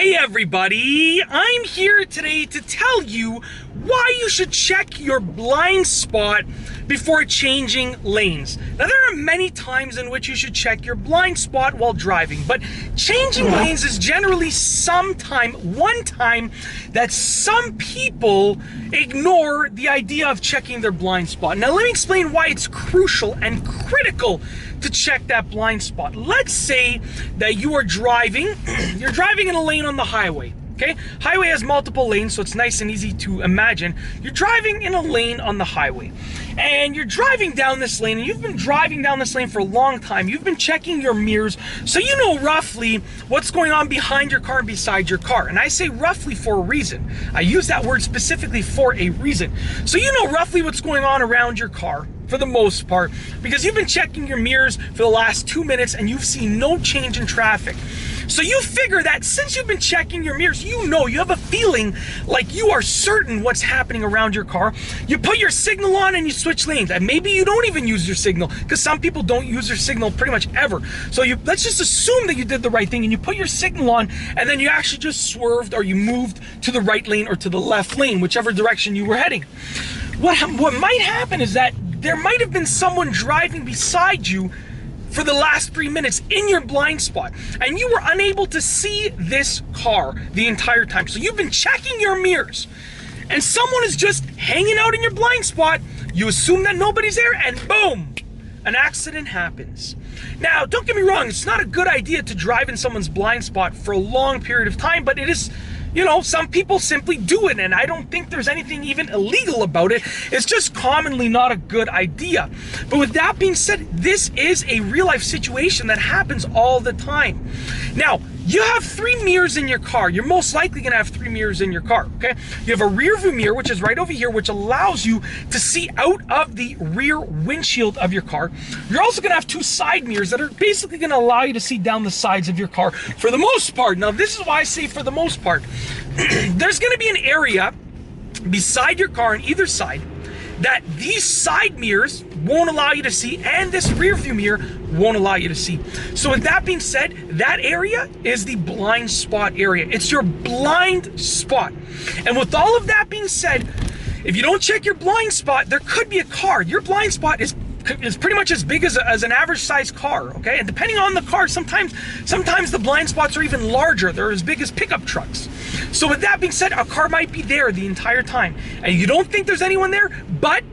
Hey everybody, I'm here today to tell you why you should check your blind spot before changing lanes. Now there are many times in which you should check your blind spot while driving, but changing lanes is generally one time that some people ignore the idea of checking their blind spot. Now let me explain why it's crucial and critical to check that blind spot. Let's say that you are driving, you're driving in a lane on the highway, okay? Highway has multiple lanes, so it's nice and easy to imagine. You're driving in a lane on the highway, and you're driving down this lane, and you've been driving down this lane for a long time. You've been checking your mirrors, so you know roughly what's going on behind your car and beside your car. And I say roughly for a reason. I use that word specifically for a reason. So you know roughly what's going on around your car, for the most part, because you've been checking your mirrors for the last 2 minutes and you've seen no change in traffic. So you figure that since you've been checking your mirrors, you have a feeling like you are certain what's happening around your car. You put your signal on and you switch lanes. And maybe you don't even use your signal, because some people don't use their signal pretty much ever. So let's just assume that you did the right thing and you put your signal on, and then you actually just swerved or you moved to the right lane or to the left lane, whichever direction you were heading. What might happen is that there might have been someone driving beside you for the last 3 minutes in your blind spot, and you were unable to see this car the entire time. So you've been checking your mirrors, and someone is just hanging out in your blind spot. You assume that nobody's there, and boom, an accident happens. Now, don't get me wrong, it's not a good idea to drive in someone's blind spot for a long period of time, but it is, some people simply do it, and I don't think there's anything even illegal about it. It's just commonly not a good idea. But with that being said, this is a real-life situation that happens all the time. Now, you have 3 mirrors in your car. You're most likely going to have 3 mirrors in your car, okay? You have a rear view mirror, which is right over here, which allows you to see out of the rear windshield of your car. You're also going to have 2 side mirrors that are basically going to allow you to see down the sides of your car for the most part. Now, this is why I say for the most part. There's going to be an area beside your car on either side that these side mirrors won't allow you to see, and this rear view mirror won't allow you to see. So with that being said, that area is the blind spot area. It's your blind spot. And with all of that being said, if you don't check your blind spot, there could be a car. Your blind spot is pretty much as big as an average sized car, okay? And depending on the car, sometimes the blind spots are even larger. They're as big as pickup trucks. So with that being said, a car might be there the entire time, and you don't think there's anyone there, but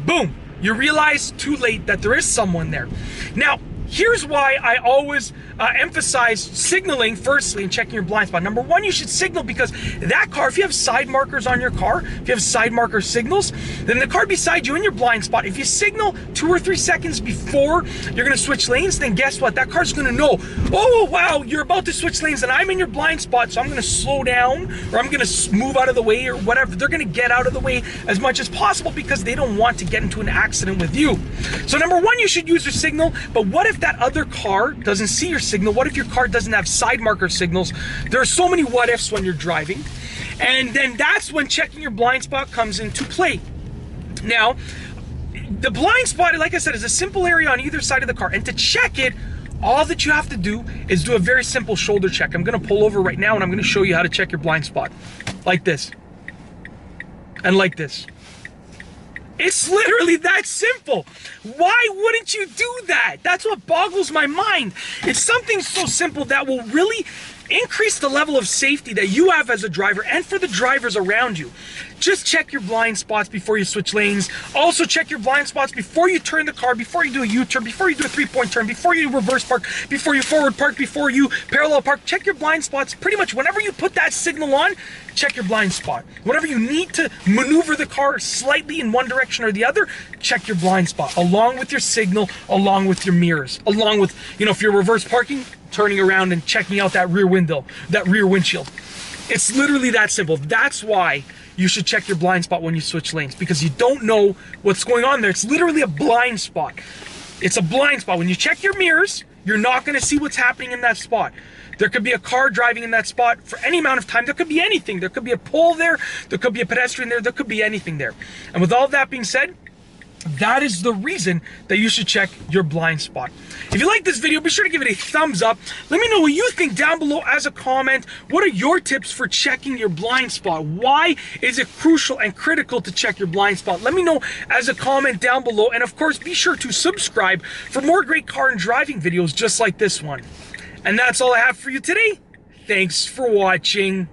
boom, you realize too late that there is someone there. Now, here's why I always emphasize signaling firstly and checking your blind spot. Number one, you should signal, because that car, if you have side markers on your car, if you have side marker signals, then the car beside you in your blind spot, if you signal 2 or 3 seconds before you're going to switch lanes, then guess what? That car's going to know, oh wow, you're about to switch lanes and I'm in your blind spot, so I'm going to slow down, or I'm going to move out of the way, or whatever. They're going to get out of the way as much as possible because they don't want to get into an accident with you. So number one, you should use your signal. But what if that other car doesn't see your signal? What if your car doesn't have side marker signals? There are so many what ifs when you're driving, and then that's when checking your blind spot comes into play. Now, the blind spot, like I said, is a simple area on either side of the car, and to check it, all that you have to do is do a very simple shoulder check. I'm going to pull over right now and I'm going to show you how to check your blind spot, like this and like this. It's literally that simple. Why wouldn't you do that? That's what boggles my mind. It's something so simple that will really increase the level of safety that you have as a driver and for the drivers around you. Just check your blind spots before you switch lanes. Also check your blind spots before you turn the car, before you do a U-turn, before you do a 3-point turn, before you reverse park, before you forward park, before you parallel park. Check your blind spots pretty much whenever you put that signal on. Check your blind spot. Whenever you need to maneuver the car slightly in one direction or the other, check your blind spot, along with your signal, along with your mirrors, along with, if you're reverse parking, turning around and checking out that rear window, that rear windshield. It's literally that simple. That's why you should check your blind spot when you switch lanes, because you don't know what's going on there. It's literally a blind spot. It's a blind spot. When you check your mirrors, you're not going to see what's happening in that spot. There could be a car driving in that spot for any amount of time. There could be anything. There could be a pole there. There could be a pedestrian there. There could be anything there. And with all of that being said, That is the reason that you should check your blind spot. If you like this video, be sure to give it a thumbs up. Let me know what you think down below as a comment. What are your tips for checking your blind spot? Why is it crucial and critical to check your blind spot? Let me know as a comment down below. And of course, be sure to subscribe for more great car and driving videos just like this one. And that's all I have for you today. Thanks for watching.